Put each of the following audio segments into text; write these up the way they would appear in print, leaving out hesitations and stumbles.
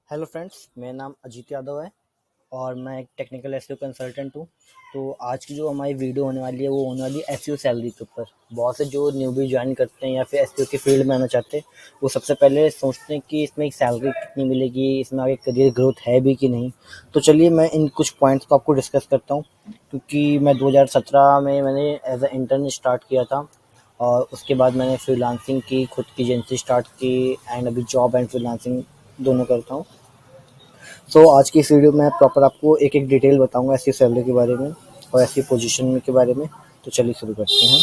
Hello friends, मेरा नाम अजीत यादव है और मैं एक टेक्निकल एसईओ कंसल्टेंट हूँ। तो आज की जो हमारी वीडियो होने वाली है वो होने वाली है एसईओ सैलरी के ऊपर। बहुत से जो न्यूबी ज्वाइन करते हैं या फिर एसईओ के फील्ड में आना चाहते हैं, वो सबसे पहले सोचते हैं कि इसमें एक सैलरी कितनी मिलेगी, इसमें आगे करियर ग्रोथ है भी कि नहीं। तो चलिए मैं इन कुछ पॉइंट्स को आपको डिस्कस करता हूँ, क्योंकि मैं 2017 में मैंने एज अ इंटर्न स्टार्ट किया था और उसके बाद मैंने फ्रीलांसिंग की, खुद की एजेंसी स्टार्ट की एंड अभी जॉब एंड फ्रीलांसिंग दोनों करता हूँ। तो आज की इस वीडियो में प्रॉपर आपको एक एक डिटेल बताऊंगा ऐसी सैलरी के बारे में और ऐसी पोजीशन के बारे में। तो चलिए शुरू करते हैं।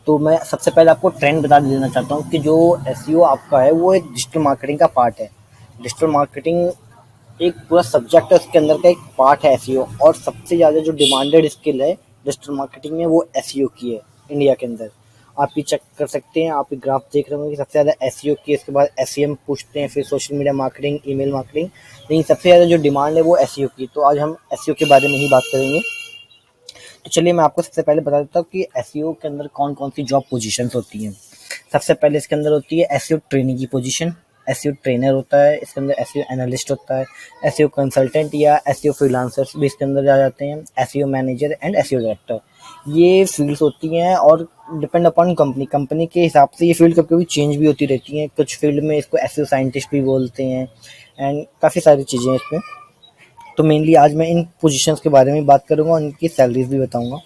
तो मैं सबसे पहले आपको ट्रेंड बता देना चाहता हूँ कि जो एसईओ आपका है वो एक डिजिटल मार्केटिंग का पार्ट है। डिजिटल मार्केटिंग एक पूरा सब्जेक्ट है, उसके अंदर का एक पार्ट है एसईओ। और सबसे ज़्यादा जो डिमांडेड स्किल है डिजिटल मार्केटिंग में वो एसईओ की है इंडिया के अंदर। आप ये चेक कर सकते हैं, आप ग्राफ देख रहे होंगे कि सबसे ज़्यादा एसईओ की, इसके बाद एसईएम पूछते हैं, फिर social media marketing, email marketing, लेकिन सबसे ज़्यादा जो डिमांड है वो एसईओ की। तो आज हम एसईओ के बारे में ही बात करेंगे। तो चलिए मैं आपको सबसे पहले बता देता हूँ कि एसईओ के अंदर कौन कौन सी जॉब पोजीशंस होती हैं। सबसे पहले इसके अंदर होती है एसईओ ट्रेनिंग की पोजीशन। एसईओ ट्रेनर होता है, इसके अंदर एसईओ एनालिस्ट होता है, एसईओ कंसल्टेंट या एसईओ फ्रीलांसर्स भी इसके अंदर आ जाते हैं, SEO manager and SEO director. ये फील्ड्स होती हैं और डिपेंड अपॉन कंपनी कंपनी के हिसाब से ये फील्ड कभी कभी चेंज भी होती रहती हैं। कुछ फील्ड में इसको एसईओ साइंटिस्ट भी बोलते हैं एंड काफ़ी सारी चीज़ें हैं इसमें। तो मेनली आज मैं इन पोजीशंस के बारे में बात करूंगा और इनकी सैलरीज भी बताऊंगा।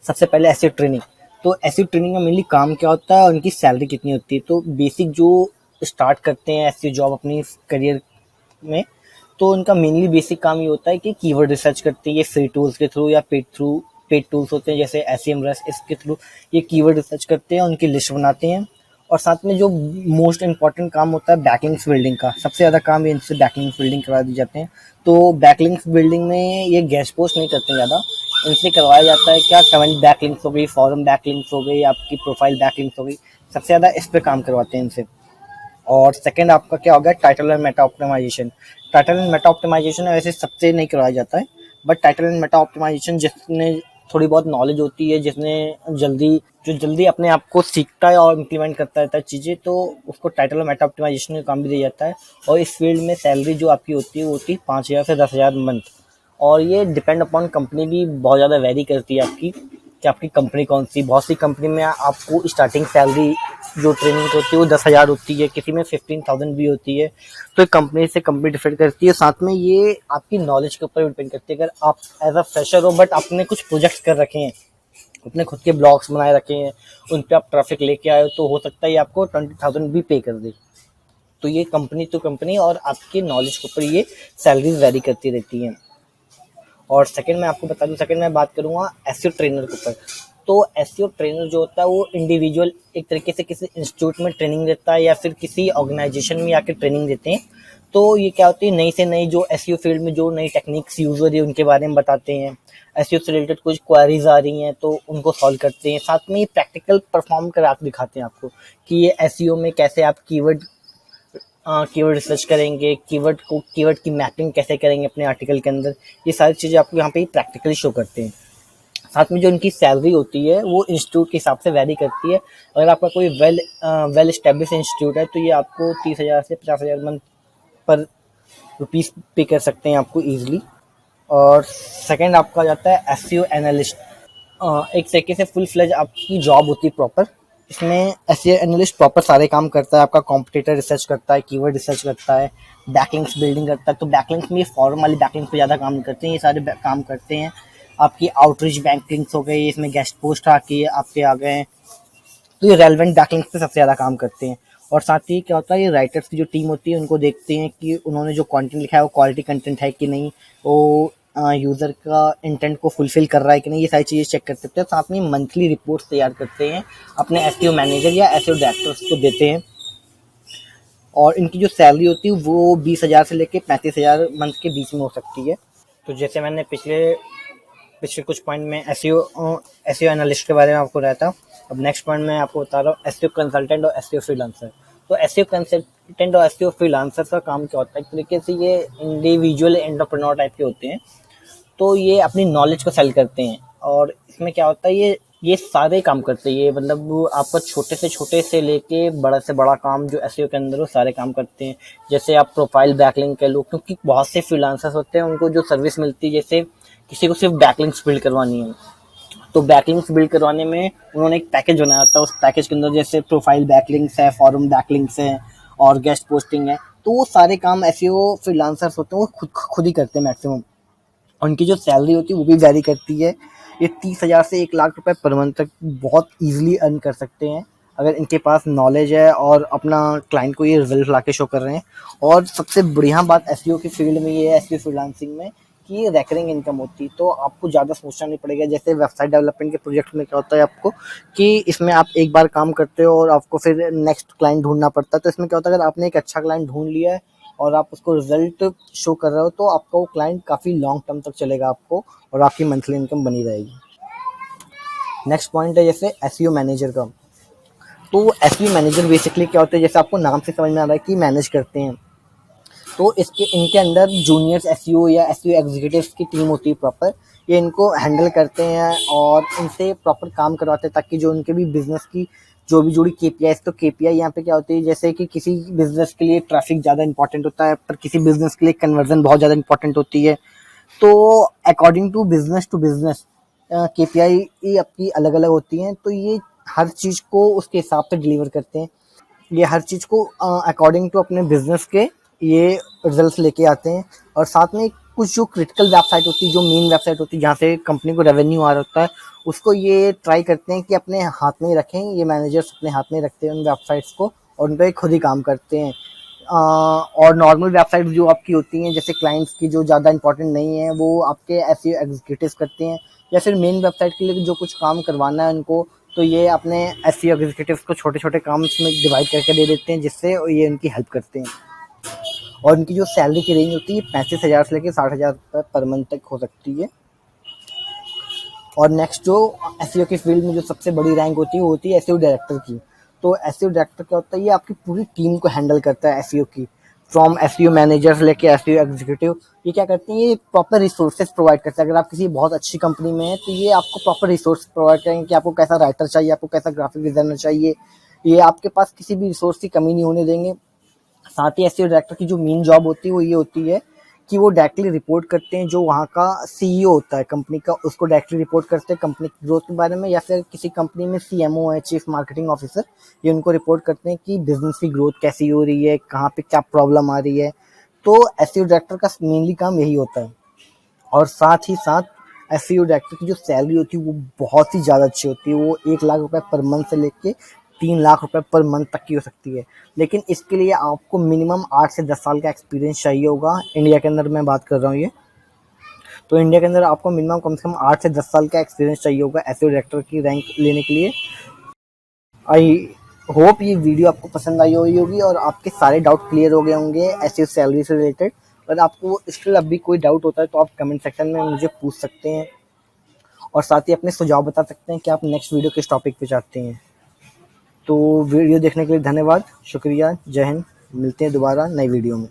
सबसे पहले एसईओ ट्रेनिंग। तो एसईओ ट्रेनिंग का मेनली काम क्या होता है और उनकी सैलरी कितनी होती है। तो बेसिक जो स्टार्ट करते हैं एसईओ जॉब अपनी करियर में, तो उनका मेनली बेसिक काम ये होता है कि कीवर्ड रिसर्च करते हैं, ये फ्री टूल्स के थ्रू या पेड टूल्स होते हैं जैसे एसईएम रस, इसके थ्रू ये कीवर्ड रिसर्च करते हैं, उनकी लिस्ट बनाते हैं। और साथ में जो मोस्ट इंपॉर्टेंट काम होता है बैकलिंक्स बिल्डिंग का, सबसे ज़्यादा काम इनसे बैकलिंक्स बिल्डिंग करवा दी जाते हैं। तो बैकलिंक्स बिल्डिंग में ये गेस्ट पोस्ट नहीं करते ज़्यादा, इनसे करवाया जाता है क्या, कमेंट बैकलिंक्स हो गई, फॉरम बैकलिंक्स हो गई, आपकी प्रोफाइल बैकलिंक्स हो गई, सबसे ज़्यादा इस पे काम करवाते हैं इनसे। और सेकंड आपका क्या हो गया, title and meta optimisation. Title and meta optimisation वैसे सबसे नहीं करवाया जाता है, but title and meta optimisation जिसने थोड़ी बहुत नॉलेज होती है, जिसने जल्दी जो जल्दी अपने आप को सीखता है और इम्प्लीमेंट करता रहता है चीज़ें, तो उसको टाइटल और मेटा ऑप्टिमाइजेशन का काम भी दिया जाता है। और इस फील्ड में सैलरी जो आपकी होती है वो होती है 5,000 से 10,000 मंथ। और ये डिपेंड अपॉन कंपनी भी बहुत ज़्यादा वेरी करती है आपकी कि आपकी कंपनी कौन सी। बहुत सी कंपनी में आपको स्टार्टिंग सैलरी जो ट्रेनिंग होती है वो 10,000 होती है, किसी में 15,000 भी होती है। तो एक कंपनी से कंपनी डिफर करती है। साथ में ये आपकी नॉलेज के ऊपर डिपेंड करती है। अगर आप एज अ फ्रेशर हो बट आपने कुछ प्रोजेक्ट्स कर रखे हैं, अपने खुद के ब्लॉग्स बनाए रखे हैं, उन पर आप ट्रैफिक लेके आए हो, तो हो सकता है आपको 20,000 भी पे कर दे। तो ये कंपनी टू कंपनी और आपकी नॉलेज के ऊपर ये सैलरीज वेरी करती रहती हैं। और सेकंड मैं आपको बता दूं, सेकंड मैं बात करूंगा एसईओ ट्रेनर के ऊपर। तो एसईओ ट्रेनर जो होता है वो इंडिविजुअल एक तरीके से किसी इंस्टीट्यूट में ट्रेनिंग देता है या फिर किसी ऑर्गेनाइजेशन में आकर ट्रेनिंग देते हैं। तो ये क्या होती है, नई से नई जो एसईओ फील्ड में जो नई टेक्निक्स यूज हो रही है उनके बारे में बताते हैं। एसईओ से रिलेटेड कुछ क्वेरीज आ रही हैं तो उनको सॉल्व करते हैं। साथ में ये प्रैक्टिकल परफॉर्म करा के दिखाते हैं आपको कि ये एसईओ में कैसे आप कीवर्ड रिसर्च करेंगे, कीवर्ड की मैपिंग कैसे करेंगे अपने आर्टिकल के अंदर। ये सारी चीज़ें आपको यहाँ पे प्रैक्टिकली शो करते हैं। साथ में जो इनकी सैलरी होती है वो इंस्टीट्यूट के हिसाब से वैरी करती है। अगर आपका कोई वेल एस्टेब्लिश इंस्टीट्यूट है तो ये आपको 30,000 से 50,000 मंथ पर रुपीस पे कर सकते हैं आपको ईजिली। और सेकंड आपका जाता है एसईओ एनालिस्ट। एक तरीके से फुल फ्लेज आपकी जॉब होती है प्रॉपर। इसमें एसईओ एनालिस्ट प्रॉपर सारे काम करता है, आपका कॉम्पिटिटर रिसर्च करता है, कीवर्ड रिसर्च करता है, बैकलिंक्स बिल्डिंग करता है। तो बैकलिंक्स में ये फॉर्म वाली बैकलिंक्स पे ज़्यादा काम नहीं करते हैं, ये सारे काम करते हैं आपकी आउटरीच बैकलिंक्स हो गई, इसमें गेस्ट पोस्ट आके आपके आ गए हैं। तो ये रेलिवेंट बैकलिंक्स पे सबसे ज़्यादा काम करते हैं। और साथ ही क्या होता है, ये राइटर्स की जो टीम होती है उनको देखते हैं कि उन्होंने जो कंटेंट लिखा है वो क्वालिटी कंटेंट है कि नहीं, वो यूज़र का इंटेंट को फुलफिल कर रहा है कि नहीं, ये सारी चीज़ें चेक कर सकते हैं। साथ में मंथली रिपोर्ट्स तैयार करते हैं, अपने एसईओ मैनेजर या एसईओ डायरेक्टर्स को देते हैं। और इनकी जो सैलरी होती है वो 20,000 से लेकर 35,000 मंथ के बीच में हो सकती है। तो जैसे मैंने पिछले पिछले कुछ पॉइंट में एसईओ एनालिस्ट के बारे में आपको रहता। अब नेक्स्ट पॉइंट मैं आपको बता रहा हूँ एसईओ कंसल्टेंट और एसईओ फ्रीलांसर। तो एसईओ कंसल्टेंट और एसईओ फ्रीलांसर का काम क्या होता है, एक तरीके से ये इंडिविजुअल एंटरप्रेन्योर टाइप के होते हैं। तो ये अपनी नॉलेज को सेल करते हैं और इसमें क्या होता है, ये ये सारे काम करते हैं। ये मतलब आपका छोटे से लेके बड़ा से बड़ा काम जो एसईओ के अंदर हो सारे काम करते हैं। जैसे आप प्रोफाइल बैकलिंक कह लो, क्योंकि बहुत से फ्रीलांसर्स होते हैं उनको जो सर्विस मिलती है, जैसे किसी को सिर्फ बैकलिंक्स बिल्ड करवानी है, तो बैकलिंक्स बिल्ड करवाने में उन्होंने एक पैकेज बनाया होता है। उस पैकेज के अंदर जैसे प्रोफाइल बैकलिंक्स है, फॉरम बैकलिंक्स है और गेस्ट पोस्टिंग है। तो वो सारे काम एसईओ फ्रीलांसर्स होते हैं वो खुद ही करते हैं मैक्सिमम। उनकी जो सैलरी होती है वो भी वैरी करती है। ये 30,000 से 1 लाख रुपए पर मंथ तक बहुत ईजिली अर्न कर सकते हैं अगर इनके पास नॉलेज है और अपना क्लाइंट को ये रिजल्ट ला के शो कर रहे हैं। और सबसे बढ़िया बात एसईओ की फील्ड में ये है, एसईओ फ्रीलांसिंग में, कि ये रेकरिंग इनकम होती है। तो आपको ज़्यादा सोचना नहीं पड़ेगा। जैसे वेबसाइट डेवलपमेंट के प्रोजेक्ट में क्या होता है आपको कि इसमें आप एक बार काम करते हो और आपको फिर नेक्स्ट क्लाइंट ढूंढना पड़ता है। तो इसमें क्या होता है, अगर आपने एक अच्छा क्लाइंट ढूंढ लिया है और आप उसको रिजल्ट शो कर रहे हो तो आपका वो क्लाइंट काफ़ी लॉन्ग टर्म तक चलेगा आपको, और आपकी मंथली इनकम बनी रहेगी। नेक्स्ट पॉइंट है जैसे एसईओ मैनेजर का। तो एसईओ मैनेजर बेसिकली क्या होता है, जैसे आपको नाम से समझ में आ रहा है कि मैनेज करते हैं। तो इनके अंदर जूनियर्स एसईओ या एसईओ एग्जीक्यूटिव्स की टीम होती है प्रॉपर। ये इनको हैंडल करते हैं और इनसे प्रॉपर काम करवाते हैं ताकि जो उनके भी बिजनेस की जो भी जुड़ी केपीआई, तो केपीआई यहाँ पे क्या होती है, जैसे कि किसी बिजनेस के लिए ट्रैफिक ज़्यादा इंपॉर्टेंट होता है पर किसी बिजनेस के लिए कन्वर्जन बहुत ज़्यादा इंपॉर्टेंट होती है। तो अकॉर्डिंग टू बिजनेस केपीआई आपकी अलग अलग होती हैं। तो ये हर चीज़ को उसके हिसाब से डिलीवर करते हैं। ये हर चीज़ को अकॉर्डिंग टू अपने बिजनेस के ये रिजल्ट्स लेके आते हैं। और साथ में कुछ जो क्रिटिकल वेबसाइट होती है, जो मेन वेबसाइट होती है जहाँ से कंपनी को रेवेन्यू आ रहा होता है, उसको ये ट्राई करते हैं कि अपने हाथ में ही रखें। ये मैनेजर्स अपने हाथ में रखते हैं उन वेबसाइट्स को और उन पर खुद ही काम करते हैं। और नॉर्मल वेबसाइट जो आपकी होती हैं जैसे क्लाइंट्स की जो ज़्यादा इंपॉर्टेंट नहीं है वो आपके एसईओ एग्जीक्यूटिव्स करते हैं। या फिर मेन वेबसाइट के लिए जो कुछ काम करवाना है उनको, तो ये अपने एसईओ एग्जीक्यूटिव्स को छोटे छोटे काम में डिवाइड करके दे देते हैं, जिससे ये उनकी हेल्प करते हैं। और उनकी जो सैलरी की रेंज होती है 35,000 से लेकर 60,000 रुपये पर मंथ तक हो सकती है। और नेक्स्ट जो एसईओ की फील्ड में जो सबसे बड़ी रैंक होती है वो होती है एसईओ डायरेक्टर की। तो एसईओ डायरेक्टर क्या होता है, ये आपकी पूरी टीम को हैंडल करता है एसईओ की, फ्रॉम एसईओ मैनेजर से लेके एसईओ एग्जीक्यूटिव। ये क्या करते हैं, ये प्रॉपर रिसोर्सेज प्रोवाइड करते हैं। अगर आप किसी बहुत अच्छी कंपनी में हैं तो ये आपको प्रॉपर रिसोर्स प्रोवाइड करेंगे कि आपको कैसा राइटर चाहिए, आपको कैसा ग्राफिक डिजाइनर चाहिए। ये आपके पास किसी भी रिसोर्स की कमी नहीं होने देंगे। साथ ही एसईओ डायरेक्टर की जो मेन जॉब होती है वो ये होती है कि वो डायरेक्टली रिपोर्ट करते हैं जो वहाँ का सीईओ होता है कंपनी का, उसको डायरेक्टली रिपोर्ट करते हैं कंपनी की ग्रोथ के बारे में। या फिर किसी कंपनी में सीएमओ है, चीफ मार्केटिंग ऑफिसर, ये उनको रिपोर्ट करते हैं कि बिजनेस की ग्रोथ कैसी हो रही है, कहाँ पे क्या प्रॉब्लम आ रही है। तो एसईओ डायरेक्टर का मेनली काम यही होता है। और साथ ही साथ एसईओ डायरेक्टर की जो सैलरी होती है वो बहुत ही ज़्यादा अच्छी होती है। वो 1 लाख रुपए पर मंथ से लेके 3 लाख रुपए पर मंथ तक की हो सकती है। लेकिन इसके लिए आपको मिनिमम 8 से 10 साल का एक्सपीरियंस चाहिए होगा। इंडिया के अंदर मैं बात कर रहा हूँ ये। तो इंडिया के अंदर आपको मिनिमम कम से कम 8 से 10 साल का एक्सपीरियंस चाहिए होगा एसईओ डायरेक्टर की रैंक लेने के लिए। आई होप ये वीडियो आपको पसंद आई हुई होगी और आपके सारे डाउट क्लियर हो गए होंगे एसईओ सैलरी से रिलेटेड। अगर आपको स्टिल अब भी कोई डाउट होता है तो आप कमेंट सेक्शन में मुझे पूछ सकते हैं और साथ ही अपने सुझाव बता सकते हैं कि आप नेक्स्ट वीडियो किस टॉपिक पे चाहते हैं। तो वीडियो देखने के लिए धन्यवाद, शुक्रिया, जय हिंद। मिलते हैं दोबारा नई वीडियो में।